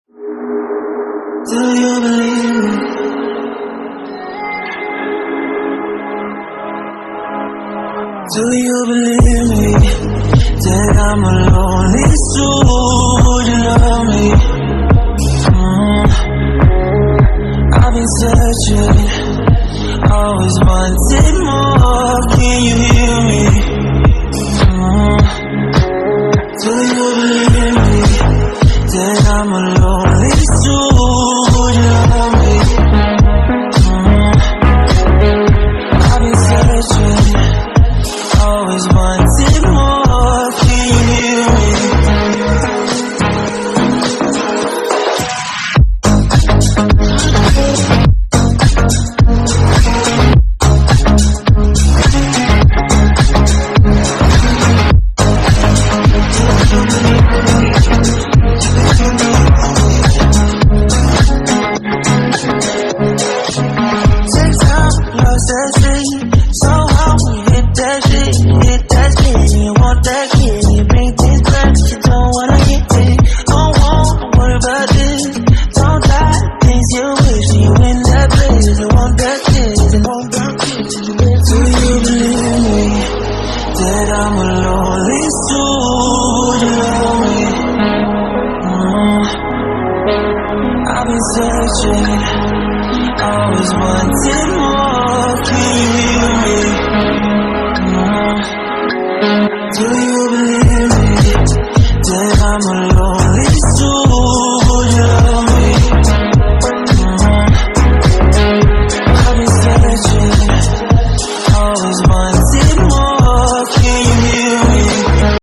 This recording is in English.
Do you believe me? Do you believe me? That I'm a lonely soul? Would you love me? I've been searching, always wanted more. Can you hear me? Do you believe me? That I'm a lonely soul? Would you love me? I've been searching, always wanted more. Can you hear me? Searching, always wanted more. Can you hear me? Do you believe me? That I'm alone?